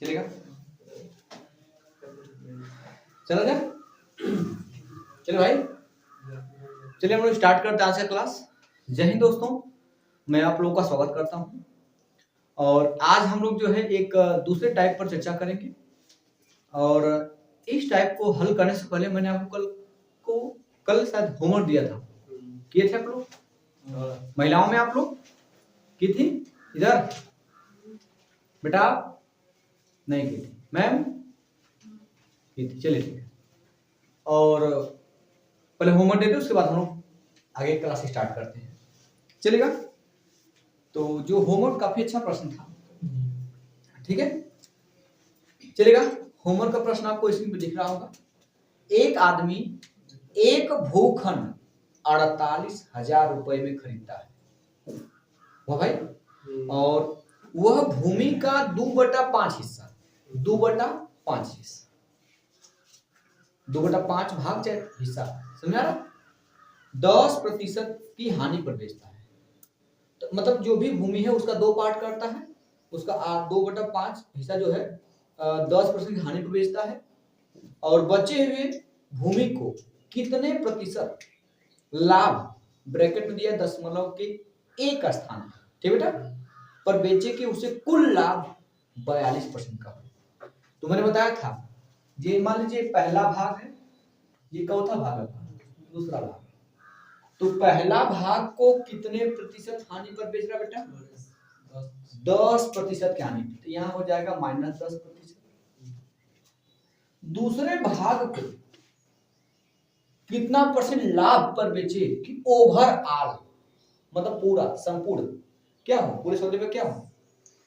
चलेगा? चलो जा, चलो भाई, चलिए हम लोग स्टार्ट करते हैं आज का क्लास। जय हिंद दोस्तों, मैं आप लोगों का स्वागत करता हूं। और आज हम लोग जो है एक दूसरे टाइप पर चर्चा करेंगे। और इस टाइप को हल करने से पहले मैंने आपको कल शायद होमवर्क दिया था, किए थे आप लोग? महिलाओं में आप लोग की थी? इधर बेटा नहीं की थी, मैम की थी। चलिए ठीक है, और पहले होमवर्क देते उसके बाद हम लोग आगे क्लास स्टार्ट करते हैं, चलेगा? तो जो होमवर्क काफी अच्छा प्रश्न था, ठीक है, चलेगा? होमवर्क का प्रश्न आपको स्क्रीन पे दिख रहा होगा। एक आदमी एक भूखंड 48,000 रुपए में खरीदता है, वाह भाई, और वह भूमि का 2/5 हिस्सा, 2/5 हिस्सा, 2/5 भाग चाहे हिस्सा, समझ आ रहा? 10% की हानि पर बेचता है। तो मतलब जो भी भूमि है उसका 2 पार्ट करता है, उसका 2/5 हिस्सा जो है 10% की हानि पर बेचता है, और बचे हुए भूमि को कितने प्रतिशत लाभ, ब्रैकेट में दिया दशमलव के एक स्थान, ठीक बेटा, पर बेचे कि उसे कुल लाभ 42% का हो। तो मैंने बताया था, ये मान लीजिए पहला भाग है, ये चौथा भाग है, दूसरा भाग। तो पहला भाग को कितने प्रतिशत हानि पर बेच रहा बेटा? 10% की हानि, तो यहाँ हो जाएगा -10%। दूसरे भाग को कितना परसेंट लाभ पर बेचे कि ओवरऑल, मतलब पूरा संपूर्ण क्या हो, पूरे सौदे में क्या हो,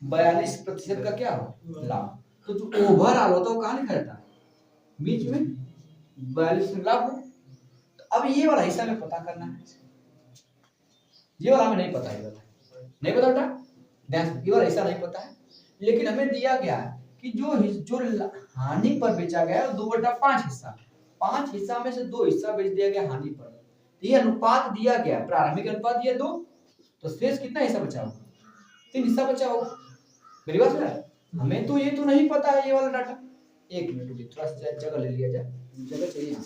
42% का क्या हो, लाभ। तो जो ओवरऑल होता है वो कहाँ लिखा जाता है? बीच में 42% लाभ हो। तो अब ये वाला हिस्सा में पता करना है, ये वाला हमें नहीं पता है, नहीं पता बेटा, ये वाला हिस्सा नहीं पता है, लेकिन हमें दिया गया है कि जो हानि पर बेचा गया है 2/5 हिस्सा, 5 हिस्सा में से 2 हिस्सा बेच दिया गया हानि पर। तो ये अनुपात दिया गया, प्रारंभिक अनुपात दिया 2, तो शेष कितना हिस्सा बचा होगा? 3 हिस्सा बचा होगा। मेरी बात है? हमें तो ये तो नहीं पता है ये वाला डाटा। एक मिनट रुकिए, थोड़ा सा जगह ले लिया जाए, जगह चाहिए।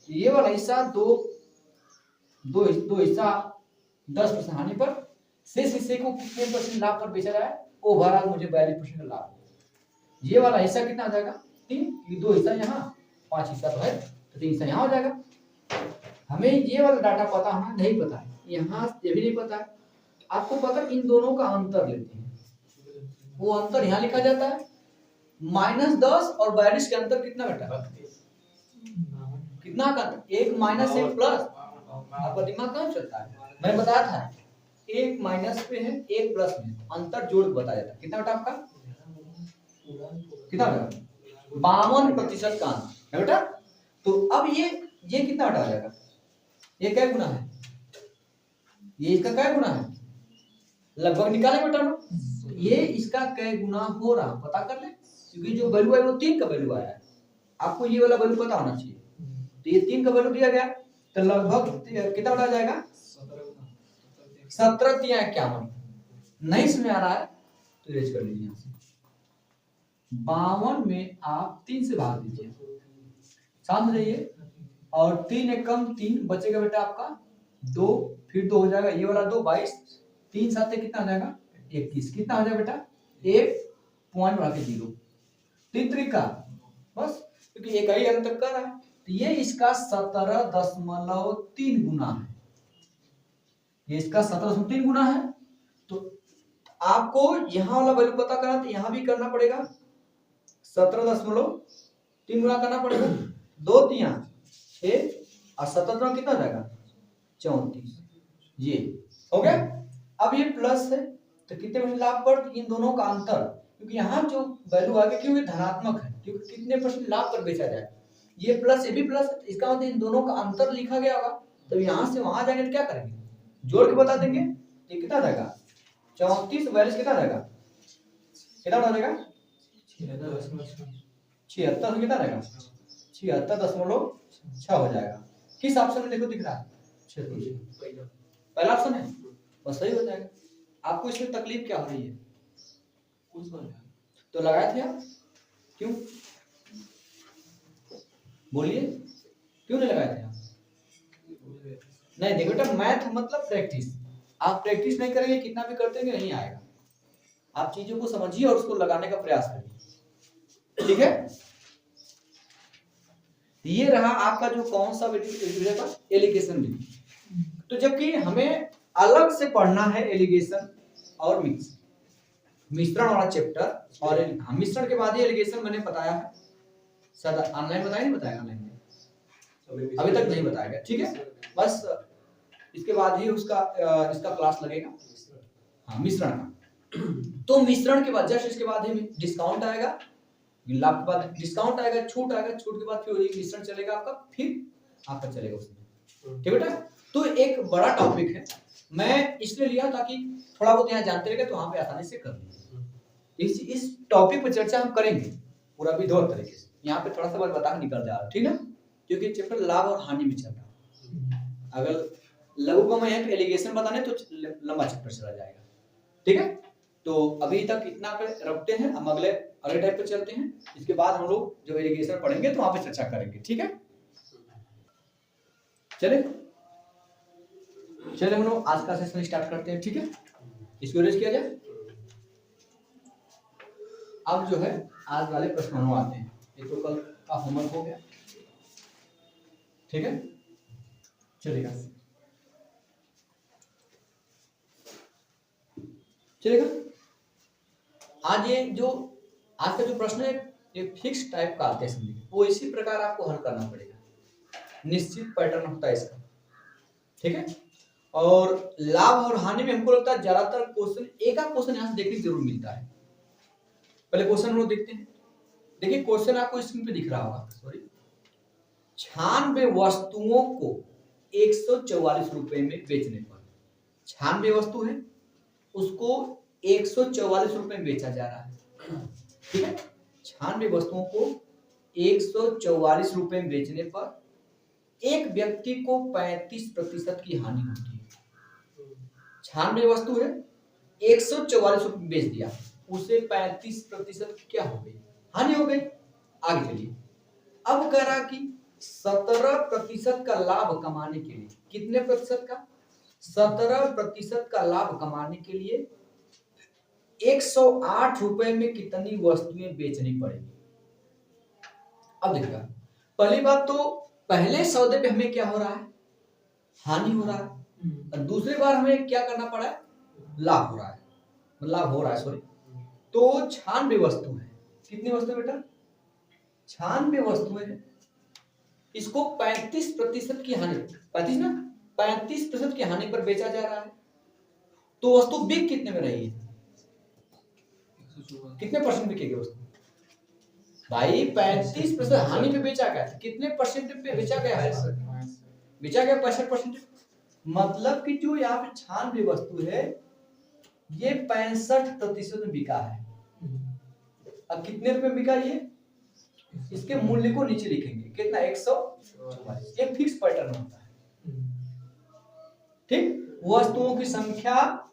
ये वाला हिस्सा दो हिस्सा 10% हानि पर, शेष हिस्से को कितने % लाभ पर बेचा जाए? ओवरऑल मुझे 42% लाभ। ये वाला हिस्सा कितना आ जाएगा? 3, 2 हिस्सा यहाँ, 5 हिस्सा तो है, तो 3 हिस्सा यहाँ हो जाएगा। हमें ये वाला डाटा पता होना नहीं पता है, यहाँ ये भी नहीं पता है। आपको पता इन दोनों का अंतर लेते हैं, वो अंतर यहाँ लिखा जाता है, -10 और 42 के अंतर कितना बेटा? कितना का? 1 माइनस 1 प्लस। आपका दिमाग कहाँ चलता है? मैंने बताया था 1 माइनस पे है, 1 प्लस में, अंतर जोड़ के बताया जाता है। कितना बेटा आपका? कितना बेटा? 52% का अंतर है बेटा। तो अब ये कितना बेटा आ जाएगा? ये क्या गुना है? ये इसका क्या गुना है? लगभग निकाले बेटा ना, ये इसका क्या गुना हो रहा पता कर ले, क्योंकि जो वैल्यू है वो 3 का वैल्यू आया है, आपको ये वाला वैल्यू पता होना चाहिए। तो ये 3 का वैल्यू दिया गया, तो लगभग कितना बेटा जाएगा? 17 या 51। नहीं समझ आ रहा है तो इरेज कर लीजिए यहाँ से। 52 में आप 3 से भाग दीजिए, शांत रहिए, और 3 एकम 3 बचेगा बेटा आपका 2, फिर 2 हो जाएगा, ये वाला 2, 22, 3 साथ कितना आ जाएगा? 21। कितना हो जाएगा बेटा? 1 पॉइंट बढ़ा के 0, 3 तरीका बस, क्योंकि एक ही अंतर कर रहा है। तो ये इसका 17.3 गुना है, ये इसका 17.3 गुना है। तो आपको यहाँ वाला वैल्यू पता करना, तो यहाँ भी करना पड़ेगा 17.3 गुना करना पड़ेगा, 2 3 6 और 17 कितना जाएगा? 34। ये हो गया। अब ये प्लस है, तो कितने परसेंट लाभ पर? इन दोनों का अंतर, क्योंकि यहाँ जो वैल्यू आ गया क्योंकि धनात्मक है, क्योंकि कितने % लाभ पर बेचा जाए, ये प्लस ये भी प्लस, इसका मतलब इन दोनों का अंतर लिखा गया होगा। तो यहाँ से वहां जाएंगे तो क्या करेंगे? जोड़ के बता देंगे। ये कितना जाएगा? 34 42 कितना जाएगा? कितना बता देगा? 76 कितना रहेगा? 76.6 हो जाएगा। किस ऑप्शन में देखो दिख रहा है? पहला ऑप्शन है, बस सही हो जाएगा। आपको इसमें तकलीफ क्या हो रही है? तो लगाए थे आप? क्यों? बोलिए, क्यों नहीं लगाए थे आप? नहीं देखो बेटा, मैथ मतलब प्रैक्टिस। आप प्रैक्टिस नहीं करेंगे, कितना भी करते हैं नहीं आएगा। आप चीजों को समझिए और उसको लगाने का प्रयास करिए, ठीक है। ये रहा आपका जो कौन सा एलिगेशन विधि। तो जबकि हमें अलग से पढ़ना है एलिगेशन और मिश्रण वाला चैप्टर, और मिश्रण के बाद ही एलिगेशन मैंने बताया है, शायद ऑनलाइन बताया, नहीं बताया ऑनलाइन में, अभी तक नहीं बताया गया, ठीक है। बस इसके बाद ही उसका इसका क्लास लगेगा, हाँ मिश्रण का। तो मिश्रण के बाद जस्ट इसके बाद ही डिस्काउंट आएगा, लाभ के बाद डिस्काउंट आएगा, छूट आएगा, छूट के बाद फिर वही मिश्रण चलेगा आपका, फिर आपका चलेगा उसमें, ठीक बेटा। तो एक बड़ा टॉपिक है, मैं इसलिए लिया ताकि थोड़ा बहुत यहाँ जानते रहे तो वहां पे आसानी से कर लेंगे। इस टॉपिक पर चर्चा हम करेंगे पूरा विधिवत तरीके से, यहाँ पे थोड़ा सा बात बता निकल जा रहा है, ठीक है, क्योंकि चैप्टर लाभ और हानि में चल रहा है। अगर लघु को मैं एलिगेशन बताने तो लंबा चैप्टर चला जाएगा, ठीक है। तो अभी तक इतना पे रखते हैं, हम अगले टाइप पे चलते हैं। इसके बाद हम लोग जब एलिगेशन पढ़ेंगे तो वहां पे चर्चा करेंगे, ठीक है। चले हम लोग आज का सेशन स्टार्ट करते हैं, ठीक है। इसको रेज किया जाए। अब जो है आज वाले प्रश्नों आते हैं, ये तो कल का होमवर्क हो गया, ठीक है, चलेगा आज का जो प्रश्न है ये फिक्स टाइप का आते हैं, वो इसी प्रकार आपको हल करना पड़ेगा, निश्चित पैटर्न होता है इसका, ठीक है। और लाभ और हानि में हमको लगता है ज्यादातर क्वेश्चन, एक आध क्वेश्चन यहाँ से देखने जरूर मिलता है। पहले क्वेश्चन हम लोग देखते हैं, देखिए क्वेश्चन आपको स्क्रीन पे दिख रहा होगा, सॉरी, 96 वस्तुओं को 144 रुपए में बेचने पर, 96 वस्तु है उसको 144 रुपए में बेचा जा रहा है, ठीक है। 96 वस्तुओं को 144 रुपए में बेचने पर एक व्यक्ति को 35% की हानि होती है। 96 वस्तु है, 144 रुपए में बेच दिया, उसे 35% क्या हो गई? हानि हो गई। आगे चलिए, अब कह रहा कि 17% का लाभ कमाने के लिए, कितने प्रतिशत का? 17% का लाभ कमाने के लिए 108 रुपए में कितनी वस्तुएं बेचनी पड़ेगी? अब देखिएगा, पहली बात तो पहले सौदे पे हमें क्या हो रहा है? हानि हो रहा है, और दूसरी बार हमें क्या करना पड़ा है? लाभ हो रहा है, लाभ हो रहा है, सॉरी। तो 96 वस्तु है, कितनी वस्तु बेटा? 96 वस्तुएं हैं, इसको 35% की हानि, 35% की हानि पर बेचा जा रहा है, तो वस्तु बिक कितने में रही है? कितने परसेंट बिकेगी वस्तु? भाई 35% हानि पे बेचा गया, कितने परसेंट पे बेचा गया है? बेचा गया 65%। मतलब कि जो यहाँ पे 96 वस्तु है ये 65% में बिका है। अब कितने रुपए बिका ये? इसके मूल्य को नीचे लिखेंगे, कितना? 144। ये फिक्स पैटर्न होता है, ठीक। वस्तुओं की संख्या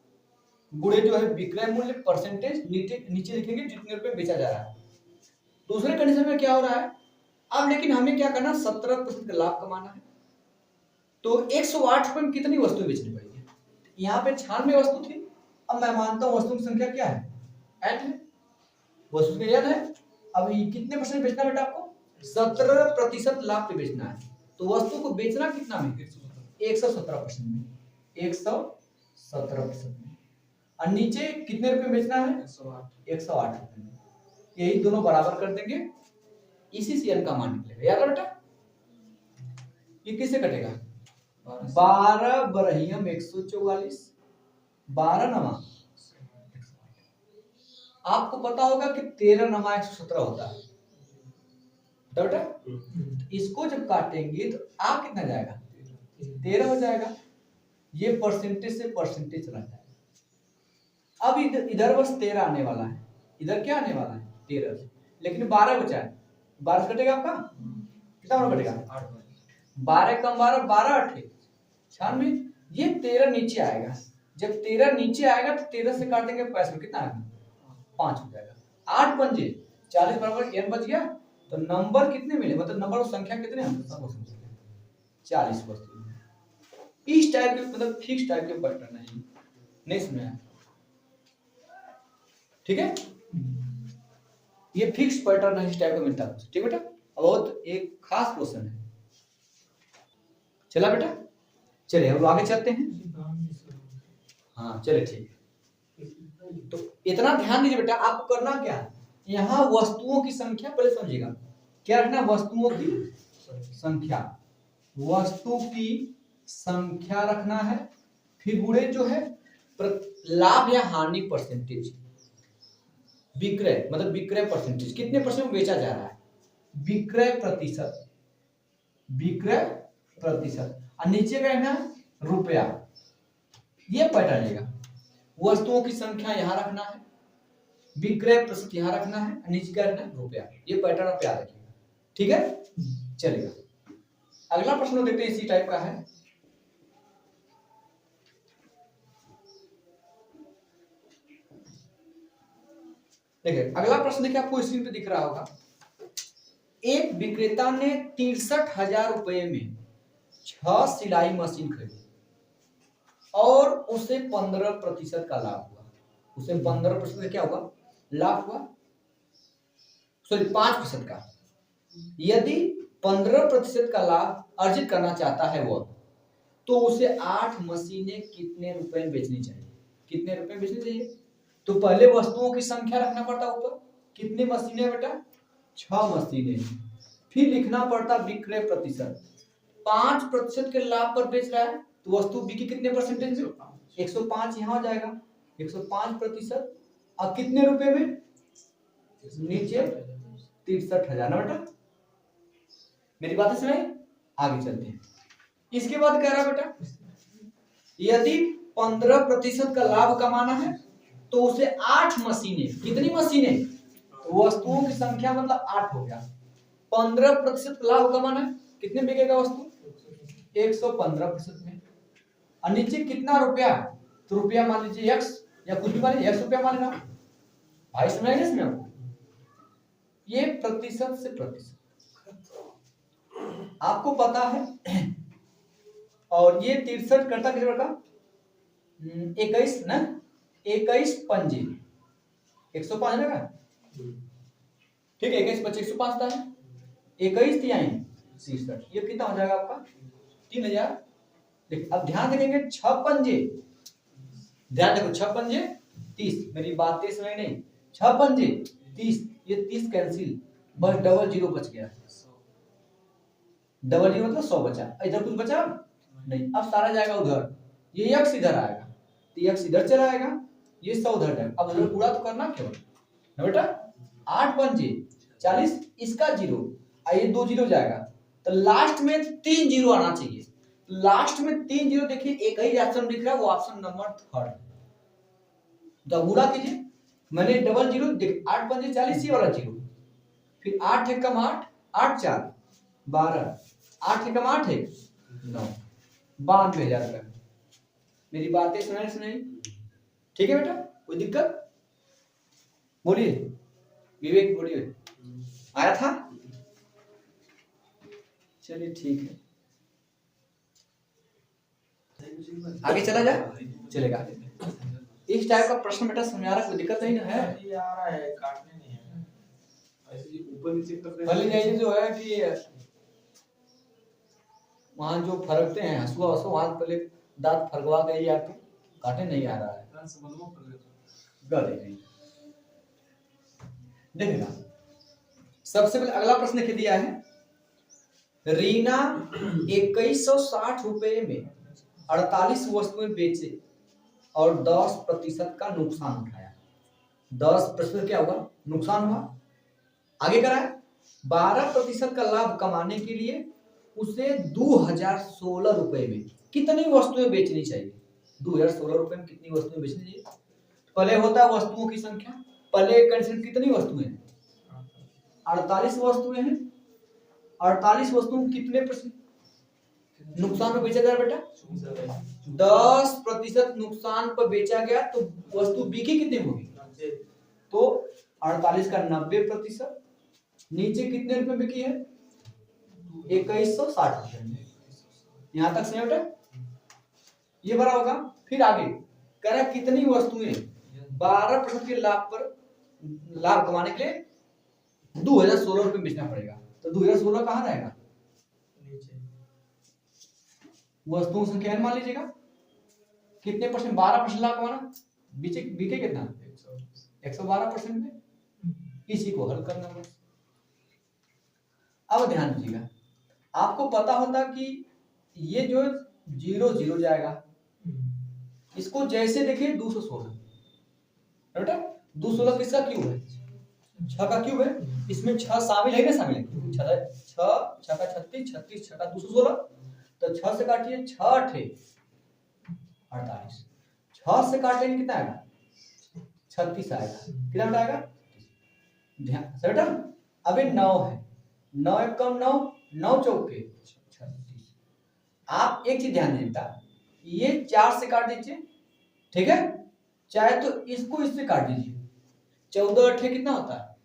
गुणे जो है विक्रय मूल्य, परसेंटेज नीचे लिखेंगे जितने रुपए बेचा जा रहा है। दूसरे कंडीशन में क्या हो रहा है? अब लेकिन हमें क्या करना? 17% का लाभ कमाना है, तो 108 रुपए में कितनी वस्तुएं बेचनी पड़ेगी? यहाँ पे 96 वस्तु थी, अब मैं मानता हूँ वस्तु की संख्या क्या है? 8 है, वस्तु की संख्या है। अब कितने परसेंट बेचना बेटा आपको? 17% लाभ पे बेचना है, तो वस्तु को बेचना कितना में? 117% में, 117% में। और नीचे कितने रुपए बेचना है? 108 रुपए में। यही दोनों बराबर कर देंगे, इसी से का मान निकलेगा। याद है बेटा? ये किससे कटेगा? 12 बरहियम 144, 12 नमा, आपको पता होगा कि 13 नमा 117 होता है, तो बेटा इसको जब काटेंगे तो आप कितना जाएगा? 13 हो जाएगा। ये परसेंटेज से परसेंटेज चला जाएगा। अब इधर बस 13 आने वाला है, इधर क्या आने वाला है? 13, लेकिन 12 बचा है, 12 कटेगा आपका, कितना बड़ा कटेगा? 12 कम 12, 12 8 96, ये 13 नीचे आएगा। जब 13 नीचे आएगा तो 13 से काटेंगे 65, कितना आएगा? 5 हो जाएगा। 8 पंजे 40 बराबर n बच गया। तो नंबर कितने मिले, मतलब नंबर और संख्या कितने हैं 40 वस्तु। इस टाइप के मतलब फिक्स टाइप के पैटर्न है, नहीं सुना है, ठीक है। ये फिक्स पैटर्न है, इस टाइप का मिलता है, ठीक बेटा। बहुत एक खास क्वेश्चन है। चला बेटा, चलिए अब आगे चलते हैं। हाँ चलिए ठीक है। तो इतना ध्यान दीजिए बेटा, आपको करना क्या है, यहाँ वस्तुओं की संख्या पहले समझिएगा, क्या रखना, वस्तुओं की संख्या, वस्तु की संख्या रखना है। फिर गुणे जो है लाभ या हानि परसेंटेज, विक्रय मतलब विक्रय परसेंटेज, कितने परसेंट में बेचा जा रहा है, विक्रय प्रतिशत, विक्रय प्रतिशत। और नीचे का है ना रुपया, ये पैटर्न रहेगा। वस्तुओं की संख्या यहाँ रखना है, विक्रय प्रतिशत यहाँ रखना है, नीचे का रखना है रुपया। ये पैटर्न आप याद रखिएगा, ठीक है। चलेगा, अगला प्रश्न देखते हैं, इसी टाइप का है। देखिए अगला प्रश्न, देखिए आपको स्क्रीन पे दिख रहा होगा। एक विक्रेता ने 63,000 रुपए में 6 सिलाई मशीन खरीदी और उसे 15% का लाभ हुआ। उसे 15% क्या हुआ, लाभ हुआ, सॉरी 5% का। यदि 15% का लाभ अर्जित करना चाहता है वह, तो उसे 8 मशीनें कितने रुपए में बेचनी चाहिए, कितने रुपए में बेचनी चाहिए। तो पहले वस्तुओं की संख्या रखना पड़ता ऊपर, कितनी मशीनें बेटा, 6 मशीनें। फिर लिखना पड़ता विक्रय प्रतिशत, 5% के लाभ पर बेच रहा है, तो वस्तु बिकी कितने परसेंटेज में, 105 यहाँ हो जाएगा, 105%। अब कितने रुपए में, नीचे 63,000 ना बेटा, मेरी बातें सुनाई। आगे चलते हैं। इसके बाद कह रहा बेटा, यदि 15% का लाभ कमाना है तो उसे 8 मशीनें, कितनी मशीनें, वस्तुओं की संख्या मतलब 8 हो गया। 15% लाभ कमाना है, कितने बिकेगा वस्तु, 115% में। और नीचे कितना रुपया, तो रुपया मान लीजिए x या कुछ भी मान लीजिए, x रुपया मान लेना भाई, समझ आएगा इसमें आपको। ये प्रतिशत से प्रतिशत आपको पता है। और ये 63 करता कितना का, 21 ना, 21 पंजे 105 ना, ठीक है, 21 25 105 था, 21 तिहाई 63, ये कितना हो जाएगा आपका 3,000। देखिए अब ध्यान देखेंगे, 6 पंजे, ध्यान देखो 6 पंजे 30, मेरी बातें सुनाई नहीं, 6 पंजे 30, ये 30 कैंसिल, बस डबल जीरो बच गया, डबल जीरो मतलब 100 बचा, इधर कुछ बचा नहीं। अब सारा जाएगा उधर, ये x इधर आएगा, तो x इधर चला आएगा, ये 100 उधर जाएगा। अब उधर पूरा तो करना क्यों ना बेटा, 8 पंजे 40, इसका जीरो, ये 2 जीरो जाएगा, तो लास्ट में 3 जीरो आना चाहिए। लास्ट में 3 जीरो, देखिए एक ही ऑप्शन दिख रहा है, वो ऑप्शन नंबर 3। तो पूरा कीजिए, मैंने डबल जीरो, 8 पंजे 40, ये वाला जीरो, फिर 8 एकम 8, 8 4 12, 8 एकम 8 है 9, 92,000 रुपए। मेरी बातें सुनाई, ठीक है बेटा, कोई दिक्कत, बोलिए विवेक, बोलिए, आया था, चलिए ठीक है, आगे चला जाए, चलेगा। इस टाइप का प्रश्न बेटा समझा रहा, कोई दिक्कत नहीं ना है, ये आ रहा है, काटने नहीं है, ऐसे ऊपर नीचे कर रहे हैं। पहले जो है कि वहां जो फरकते हैं हंसुआ हंसुआ, वहां पहले दांत फरकवा गई, आपके काटे नहीं आ रहा है, देखना। सबसे पहले अगला प्रश्न लिख दिया है, रीना 2160 रुपए में 48 वस्तुएं बेचे और 10% का नुकसान उठाया। 10% क्या हुआ, नुकसान हुआ। आगे करा है, 12% का लाभ कमाने के लिए उसे 2016 रुपए में कितनी वस्तुएं बेचनी चाहिए। 2016 रुपए में कितनी वस्तुएं बेचनी चाहिए। पहले होता है वस्तुओं की संख्या, पहले कंसीडर कितनी वस्तुएं हैं, 48 वस्तुएं हैं। 48 वस्तुओं कितने परसेंट नुकसान पर बेचा गया बेटा, 10% नुकसान पर बेचा गया, तो वस्तु बिकी कितने होगी, तो 48 का 90%, नीचे कितने रुपए बिकी है? 2160 रुपए में। यहां तक समझ बेटा, ये बड़ा होगा। फिर आगे कह रहा है कितनी वस्तुएं 12% के लाभ पर लाभ कमाने के लिए 2016 रुपए बेचना पड़ेगा। तो 2016 कहां रहेगा? वस्तुओं की संख्या मान लीजिएगा कितने परसेंट? 12% लाभ कमाना, बिके कितना? 112% में। इसी को हल करना बस। अब ध्यान दीजिएगा, आपको पता होता कि ये जो 0 जाएगा, इसको जैसे देखिए 216 बेटा, 216 किसका क्यूब है? 6 का क्यूब है। इसमें 6 शामिल है ना? शामिल है। 6 का 36, 36 6 का 216, तो 6 से काटिए 6 × 48, 6 से काटेंगे कितना आएगा? 36 आएगा। कितना आएगा? ध्यान से बेटा, अबे 9 है, 9 1 कम 9, 9 चौके 36। आप एक चीज ध्यान दीजिए, ये 4 से काट दीजिए, ठीक है? चाहे तो इसको इससे काट दीजिए। 14 8 कितना होता है?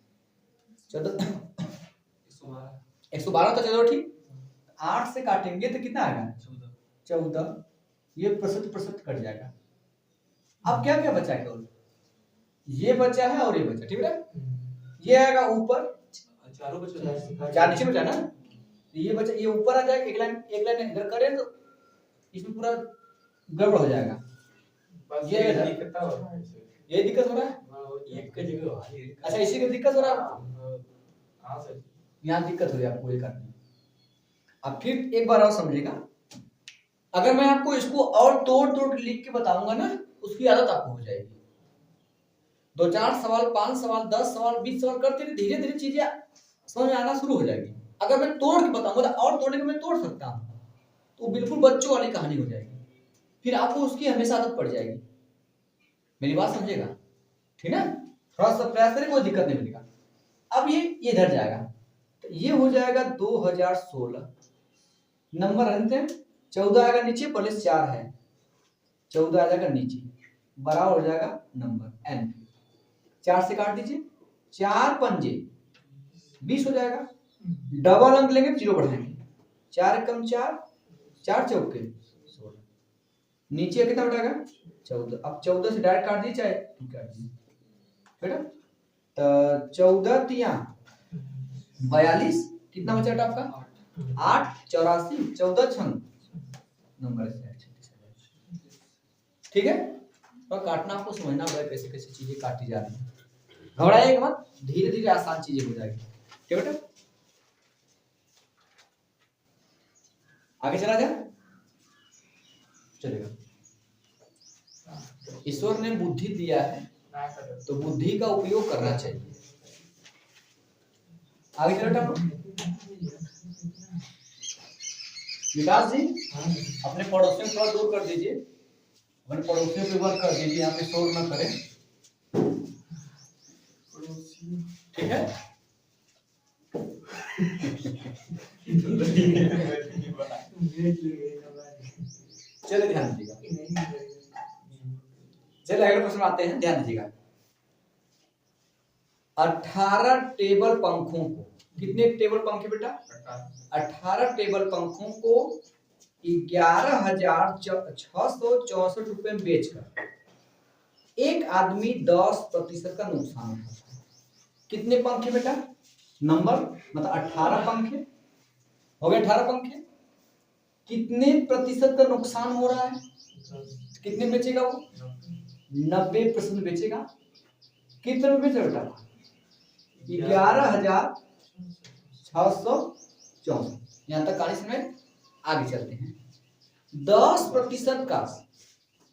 14 112 होता है। 14 ठीक, 8 से काटेंगे तो कितना आएगा? 14। ये प्रतिशत कट जाएगा। अब क्या क्या बचा? केवल ये बचा है और ये बचा, ठीक है? ये आएगा ऊपर, चारों बचा, 4 नीचे बचा ना, ये बचा, ये ऊपर आ जाएगा। एक लाइन इधर करें तो इसमें पूरा गड़बड़ हो जाएगा। ये दिक्कत हो रहा है, ये दिक्कत हो रहा है एक की जगह। अच्छा, इसी की दिक्कत हो रहा है। हां सर, यहां दिक्कत हो रही है आपको ये करने। अब फिर एक बार और समझिएगा, अगर मैं आपको इसको और तोड़ लिख के बताऊंगा ना, उसकी आदत आपको हो जाएगी। 2-4 सवाल, 5 सवाल, 10 सवाल, 20 सवाल करते रहिए, धीरे धीरे चीजें समझ में आना शुरू हो जाएगी। अगर मैं तोड़ के बताऊंगा तो और तोड़ने के मैं तोड़ सकता हूं, तो बिल्कुल बच्चों वाली कहानी हो जाएगी। फिर आपको उसकी हमेशा आदत पड़ जाएगी। मेरी बात समझेगा, ठीक है? थोड़ा सा प्रयास करें, कोई दिक्कत नहीं मिलेगा। अब ये इधर जाएगा, तो ये हो जाएगा 2016। नंबर अंत 14 आएगा नीचे, प्लस 4 है, 14 आ जाएगा नीचे, बराबर हो जाएगा नंबर n। 4 से काट दीजिए, 4 पंजे 20 हो जाएगा। डबल अंक लेंगे, 0 बढ़ाएंगे, 4 कम 4, 4 चौके 16। नीचे कितना बढ़ाएगा? 14। अब 14 से डायरेक्ट काट दीजिए, चाहे काट दीजिए बेटा। तो 14 तिया 42, कितना बचा बेटा आपका? 8 84, 14 छंग नंबर से, ठीक है? तो काटना आपको समझना पड़ेगा, कैसे कैसे चीजें काटी जा रही है। घबराइए मत, धीरे धीरे आसान चीजें हो जाएगी, ठीक है बेटा? आगे चला जाए, चलेगा। ईश्वर ने बुद्धि दिया है, तो बुद्धि का उपयोग करना चाहिए। आगे चलो बेटा। विकास जी, अपने पड़ोसियों को थोड़ा दूर कर दीजिए, अपने पड़ोसियों पे वर्क कर दीजिए, यहाँ पे शोर न करें, ठीक है? चलिए ध्यान दीजिएगा। चलिए अगले प्रश्न आते हैं, ध्यान दीजिएगा। 18 टेबल पंखों को, कितने टेबल पंखे बेटा? 18 टेबल पंखों को 11,664 रुपए में बेचकर एक आदमी 10% का नुकसान उठाता है। कितने पंखे बेटा? नंबर मतलब 18 पंखे हो गए। 18 पंखे, कितने प्रतिशत का नुकसान हो रहा है? कितने बेचेगा वो? 90% बेचेगा। कितने रुपए बेचेगा बेटा? 11,664। यहां तक कहानी में आगे चलते हैं। 10% का,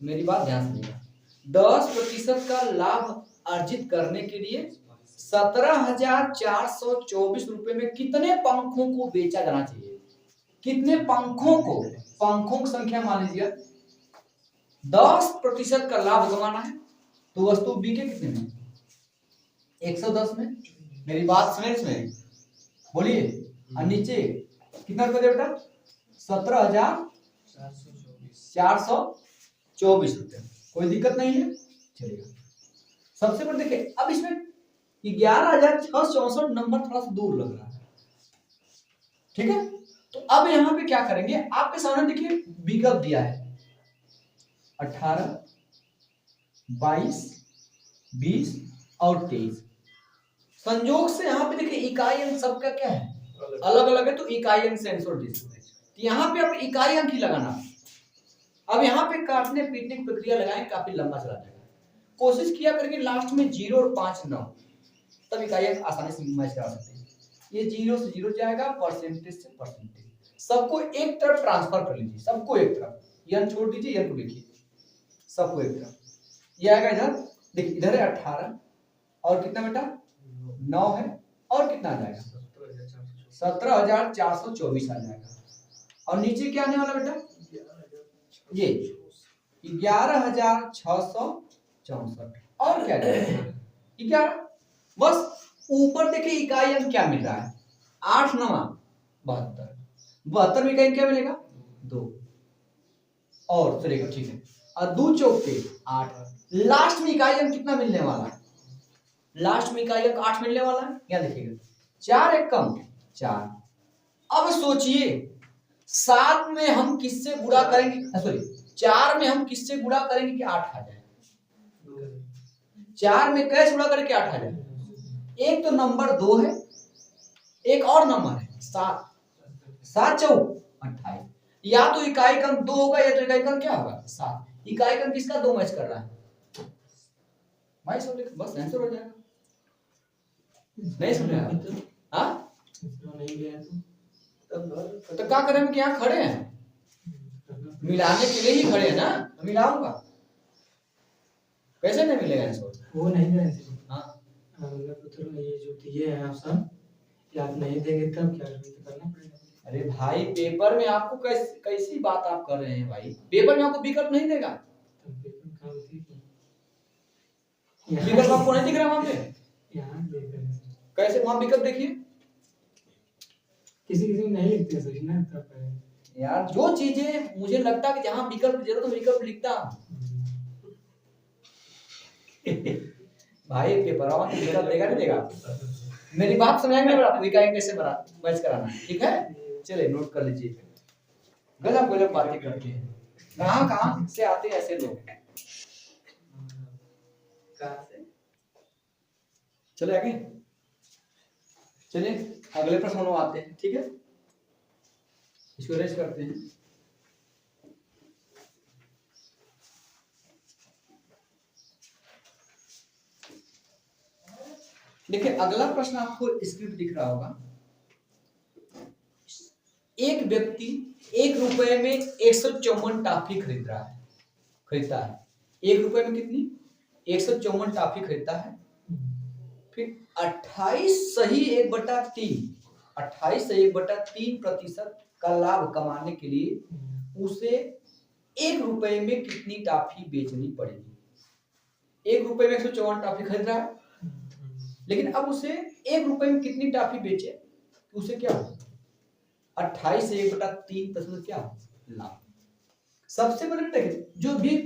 मेरी बात ध्यान सुनिएगा, 10% का लाभ अर्जित करने के लिए 17,424 रुपए में कितने पंखों को बेचा जाना चाहिए? कितने पंखों को? पंखों की संख्या मान लीजिए, 10% का लाभ कमाना है, तो वस्तु बिके कितने में? 110 में। मेरी बात समझ में बोलिए। और नीचे कितना रुपए दे बेटा? 17,424 रुपए। कोई दिक्कत नहीं है, चलिएगा। सबसे पहले देखिए, अब इसमें 11,664 नंबर थोड़ा सा दूर लग रहा है, ठीक है। तो अब यहाँ पे क्या करेंगे, आपके सामने देखिए विकल्प दिया है 18, 22, 20 और 23। संयोग से यहाँ पे देखिए इकाई अंक सबका क्या है, अलग अलग है, तो इकाई अंक से आंसर दे सकते हैं। तो यहाँ पे आप इकाई अंक ही लगाना। अब यहाँ पे काटने पीटने की प्रक्रिया लगाएं, काफी लंबा चला जाएगा। कोशिश किया करके लास्ट में 0 और 5 ना हो, तब इकाई अंक आसानी से मैच करा सकते हैं। ये 0 से 0 जाएगा, परसेंटेज से परसेंटेज, सबको एक तरफ ट्रांसफर कर लीजिए, सबको एक तरफ, यन छोड़ दीजिए, यन को लिखिए, सबको एक तरफ। ये आएगा इधर, देखिए इधर है 18 और कितना बेटा 9 है, और कितना आ जाएगा 17,424 आ जाएगा। और नीचे क्या आने वाला बेटा, ये 11,664 और क्या जाएगा 11। बस ऊपर देखिए इकाई अंक क्या मिल रहा है, 8 9 72, 72 में इकाई क्या मिलेगा 2, और चलेगा ठीक है, और 2 चौक पे 8, लास्ट में इकाई अंक कितना मिलने वाला है, लास्ट में इकाई अंक 8 मिलने वाला है। क्या देखिएगा 4 एक कम 4। अब सोचिए 7 में हम किससे गुणा करेंगे, सॉरी 4 में हम किससे गुणा करेंगे कि 8 आ जाए, 4 में कैसे गुणा करके 8 आ जाए, एक तो नंबर 2 है, एक और नंबर है 7, 7 चौक 28, या तो इकाई अंक 2 होगा या तो इकाई अंक क्या होगा 7। इकाई अंक किसका 2 मैच कर रहा है, भाई सब लिख, बस आंसर हो जाएगा। नहीं समझा, हाँ तो क्या करें, हम क्या खड़े हैं, मिलाने के लिए ही खड़े हैं ना, मिलाऊंगा कैसे नहीं मिलेगा आंसर, वो नहीं है। हाँ पुत्र ये जो दिए हैं ऑप्शन, ये आप नहीं देंगे तब क्या करना पड़ेगा। अरे भाई पेपर में आपको कैसी बात आप कर रहे हैं भाई, पेपर में आपको विकल्प नहीं देगा, विकल्प आपको नहीं दिख रहा वहां पे, यहाँ देख रहे हैं कैसे वहां विकल्प देखिए, किसी किसी में नहीं लिखते सही ना, तब यार जो चीजें मुझे लगता है कि जहां विकल्प जरूरत है विकल्प लिखता भाई पेपर में विकल्प देगा नहीं देगा, मेरी बात समझाएंगे ना आपको, इकाई कैसे बना मैच कराना है, ठीक है। चलिए नोट कर लीजिए, गजब गजब बातें करते हैं, कहां कहां से आते हैं ऐसे लोग, कहां से। चले आगे, चलिए अगले प्रश्न में आते हैं, ठीक है, इसको रेज करते हैं। देखिए अगला प्रश्न आपको स्क्रिप्ट दिख रहा होगा, एक व्यक्ति 1 रुपए में 154 टॉफी खरीदता है, 1 रुपए में कितनी 154 टॉफी खरीदता है, फिर 28 सही 1/3 28% का लाभ कमाने के लिए उसे 1 रुपए में कितनी टॉफी बेचनी पड़ेगी। 1 रुपए में 154 टॉफी खरीद रहा है, लेकिन अब उसे 1 रुपए में कितनी टॉफी बेचे तो उसे क्या हो, 28 से 1/3% क्या लाभ। सबसे पहले देखिए जो भी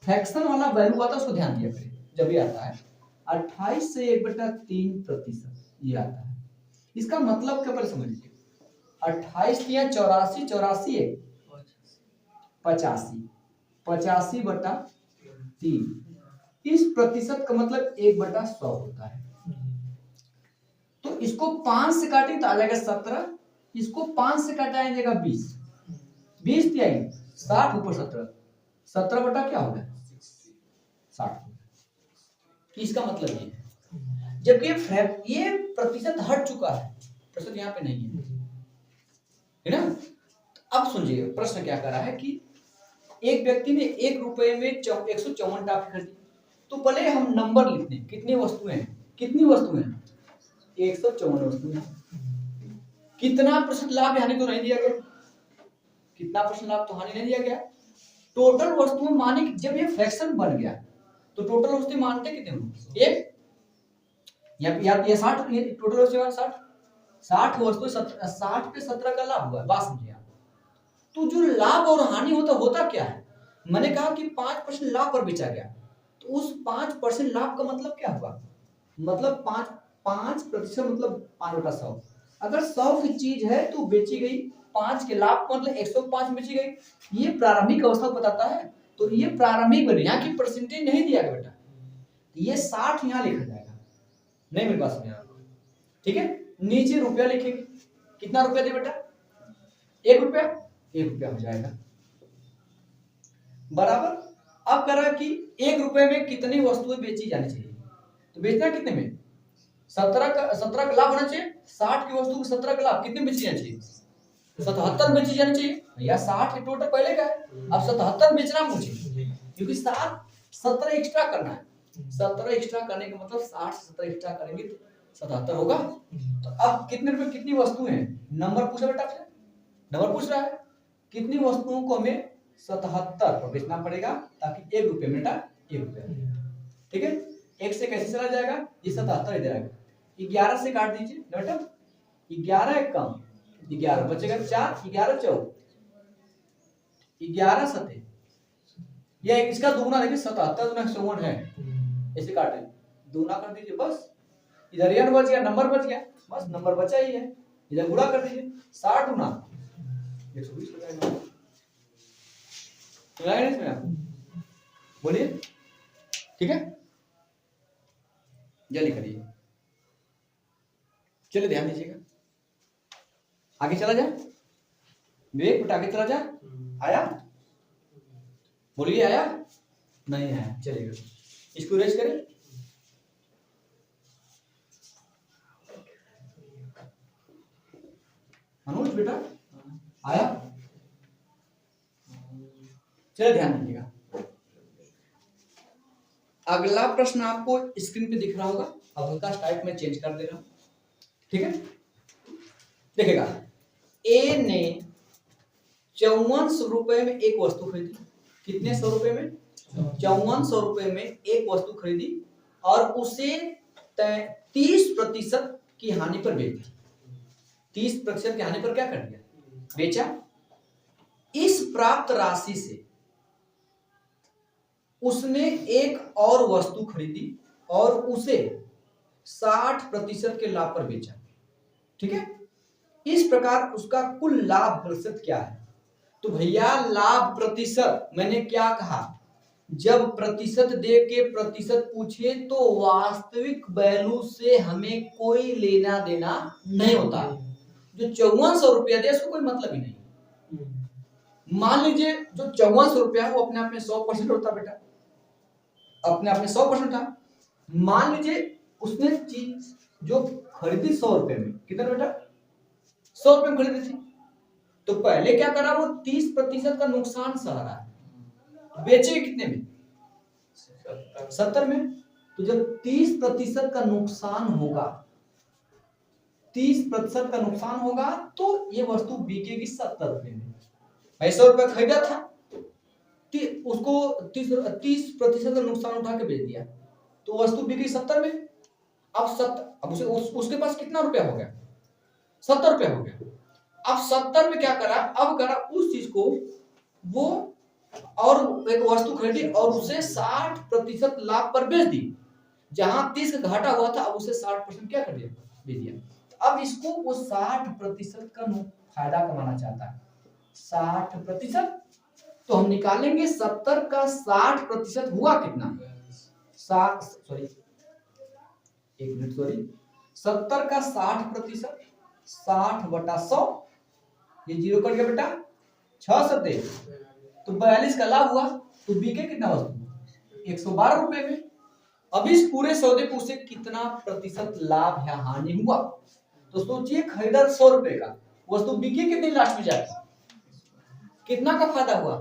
फ्रैक्शन वाला वैल्यू आता है उसको ध्यान दिया करें, जब ये आता है 28 से 1/3% ये आता है, इसका मतलब क्या पहले समझ लीजिए, 28 या 84 84 है 85 85/3, इस प्रतिशत का मतलब 1/100 होता है। तो इसको 5 से काटे तो आ जाएगा 17, इसको 5 से काटा जाएगा 20, 20 क्या 60 ऊपर 17, 17 बटा क्या होगा 60। इसका मतलब ये है, जबकि ये प्रतिशत हट चुका है, प्रतिशत यहाँ पे नहीं है ना। अब सुनिए प्रश्न क्या कर रहा है कि एक व्यक्ति ने 1 रुपए में 154 टॉफी खरीदी, तो पहले हम नंबर लिखते हैं, कितनी वस्तुएं हैं 154 वस्तुएं, कितना प्रतिशत लाभ हानि तो नहीं दिया गया, कितना प्रतिशत लाभ तो हानि नहीं दिया गया, टोटल वस्तुएं माने जब ये फ्रैक्शन बन गया तो टोटल वस्तुएं मानते कितने होंगे, एक या ये 60, ये टोटल वस्तुएं 60 वस्तुएं 60 पे 17 का लाभ हुआ, बात समझिए आप। तो जो लाभ और हानि होता क्या है, मैंने कहा कि 5% लाभ पर बेचा गया, तो उस 5% लाभ का मतलब क्या हुआ, मतलब 5 5% मतलब 5/100। अगर 100 की चीज है तो बेची गई 5 के लाभ मतलब 105 बेची गई। ये प्रारंभिक अवस्था बताता है, तो ये प्रारंभिक बने, यहाँ की परसेंटेज नहीं दिया गया बेटा, ये 60 यहाँ लिखा जाएगा। नहीं मेरे पास में, ठीक है। नीचे रुपया लिखेंगे, कितना रुपया दे बेटा, 1 रुपया, 1 रुपया हो जाएगा बराबर। अब कह रहा है कि 1 रुपए में कितनी वस्तुएं बेची जानी चाहिए, तो बेचना कितने में, 17 का लाभ होना चाहिए। 60 की वस्तु को 17 का लाभ कितने बेची जानी चाहिए, 77 बेची जानी चाहिए। या 60 टोटल पहले का है, अब 77 बेचना मुझे, क्योंकि 17 एक्स्ट्रा करना है। 17 एक्स्ट्रा करने का मतलब 60 से 17 एक्स्ट्रा करेंगे तो 77 होगा। तो अब कितने रुपए कितनी वस्तुएं हैं, नंबर पूछा बेटा आपसे, नंबर पूछ रहा है, कितनी वस्तुओं को हमें 77 पर बेचना पड़ेगा, ताकि 1 रुपये में 1 रुपया, ठीक है। 1 से कैसे चला जाएगा, ये 77 इधर आएगा, 11 से काट दीजिए बेटा, 11 एक कम 11 बचेगा 4, 11 4, 11 7, या इसका दुगुना देखिए, 77 गुना 101 है, ऐसे काटे दुगुना कर दीजिए, बस इधर n बच गया, नंबर बच गया, बस नंबर बचा ही है, इधर गुणा कर दीजिए, 60 गुना 120 हो जाएगा। तो लाइन इसमें आप बोलिए, ठीक है, जल्दी करिए, चलिए ध्यान दीजिएगा, आगे चला जाए, विवेक बेटा आगे चला जाए, आया, बोलिए आया, नहीं आया, चलेगा, इसको रेस करें, मनोज बेटा आया, चलिए ध्यान दीजिएगा। अगला प्रश्न आपको स्क्रीन पे दिख रहा होगा, अब उनका टाइप में चेंज कर दे रहा हूं, ठीक है। देखिएगा, ए ने 5400 रुपए में एक वस्तु खरीदी, कितने 100 रुपए में, 5400 रुपए में एक वस्तु खरीदी और उसे 30% की हानि पर बेच दिया। 30% की हानि पर क्या कर दिया, बेचा। इस प्राप्त राशि से उसने एक और वस्तु खरीदी और उसे 60% के लाभ पर बेचा, ठीक है। इस प्रकार उसका कुल लाभ प्रतिशत क्या है, तो भैया लाभ प्रतिशत मैंने क्या कहा, जब प्रतिशत दे के प्रतिशत पूछे तो वास्तविक वैल्यू से हमें कोई लेना देना नहीं होता। जो 5400 रुपया दे उसको कोई मतलब ही नहीं। मान लीजिए जो 5400 रुपया है वो अपने आप में 100% होता बेटा, अपने आप में 100% था। मान लीजिए उसने चीज जो खरीदी 100 रुपए में, कितना बेटा 100 रुपए में खरीदी थी, तो पहले क्या करा, वो 30% का नुकसान सह रहा है, बेचे कितने में 70 में। तो जब 30% का नुकसान होगा, 30% का नुकसान होगा तो ये वस्तु बिकेगी 70 रुपए में। 100 रुपए खरीदा था, उसको 30% का नुकसान उठा के बेच दिया, तो वस्तु बिकी 70 में। अब उसके पास कितना रुपया हो गया, 70 रुपया हो गया। अब 70 में क्या करा, अब करा उस चीज को वो और एक वस्तु खरीदी और उसे 60% लाभ पर बेच दी। जहां 30 का घाटा हुआ था, अब उसे 60% क्या कर दिया, दे दिया। अब इसको वो 60% का फायदा कमाना चाहता है, 60%। तो हम निकालेंगे 70 का 60% हुआ कितना, 70 का 60%, 60/100, ये जीरो कट गया बेटा, 6 सत्ते तो 42 का लाभ हुआ, तो बिके कितना वस्तु 112 रुपए में। अब इस पूरे सौदे को उसे कितना प्रतिशत लाभ या हानि हुआ, तो सोचिए खरीदा 100 रुपए का, वस्तु बिके कितनी लास्ट में जाकर, कितना का फायदा हुआ,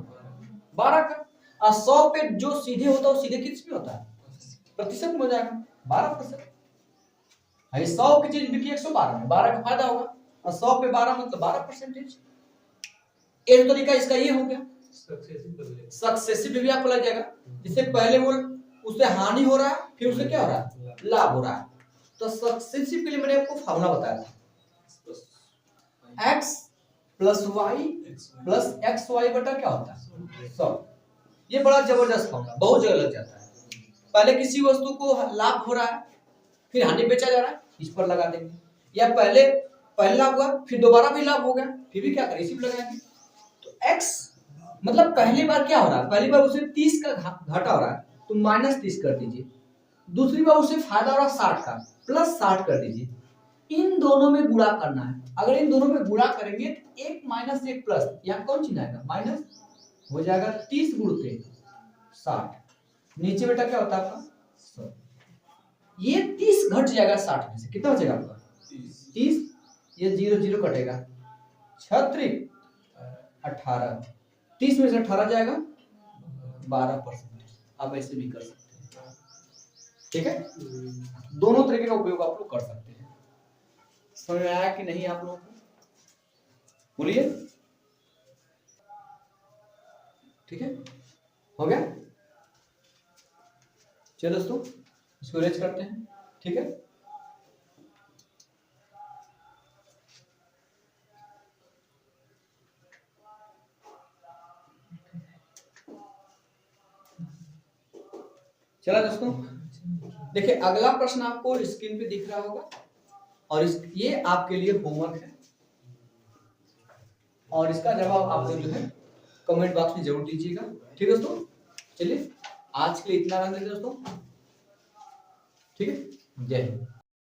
12 का। और 100 पे जो सीधे होता है वो सीधे किस में होता है, प्रतिशत में हो जाएगा 12%। 100 की चीज बिकी 112 में, 12 का फायदा होगा, और 100 पे 12 मतलब 12%। एक तरीका इसका ये हो गया, सक्सेसिव भी आपको लग जाएगा, जिससे पहले वो उससे हानि हो रहा है, फिर उसे क्या हो रहा है, लाभ हो रहा है। तो सक्सेसिव के लिए मैंने आपको फार्मूला बताया था, x plus y plus x y बटा क्या होता है 100। ये बड़ा जबरदस्त फार्मूला, बहुत जगह लग जाता है। पहले किसी वस्तु को लाभ हो रहा है, फिर हानि बेचा जा रहा है, इस पर लगा देंगे, या पहले लाभ हुआ फिर दोबारा भी लाभ हो गया, फिर भी क्या करें, इसी पर लगाएंगे। तो x मतलब पहली बार क्या हो रहा है, पहली बार उसे 30 का घाटा हो रहा है तो -30 कर दीजिए, दूसरी बार उसे फायदा हो रहा है 60 का, +60 कर दीजिए। इन दोनों में गुणा करना है, अगर इन दोनों में गुणा करेंगे तो 1 - 1 प्लस, यहाँ कौन चिन्ह आएगा, माइनस हो जाएगा 30 × 60, नीचे बेटा क्या होता है आपका 100, ये 30 घट जाएगा 60 में से, कितना बचेगा आपका 30, ये 0 0 कटेगा, 6 × 18, 30 में से 18 जाएगा 12%, आप ऐसे भी कर सकते हैं, ठीक है। दोनों तरीके का उपयोग आप लोग कर सकते हैं। समझ में आया कि नहीं आप लोगों को, बोलिए, ठीक है, हो गया। चलो दोस्तों इसको रेज करते हैं, ठीक है। चला दोस्तों, देखिए अगला प्रश्न आपको स्क्रीन पे दिख रहा होगा, और ये आपके लिए होमवर्क है, और इसका जवाब आप लोग जो है कमेंट बॉक्स में जरूर दीजिएगा, ठीक है दोस्तों। चलिए आज के लिए इतना रहने दें दोस्तों, ठीक है, जय हिंद।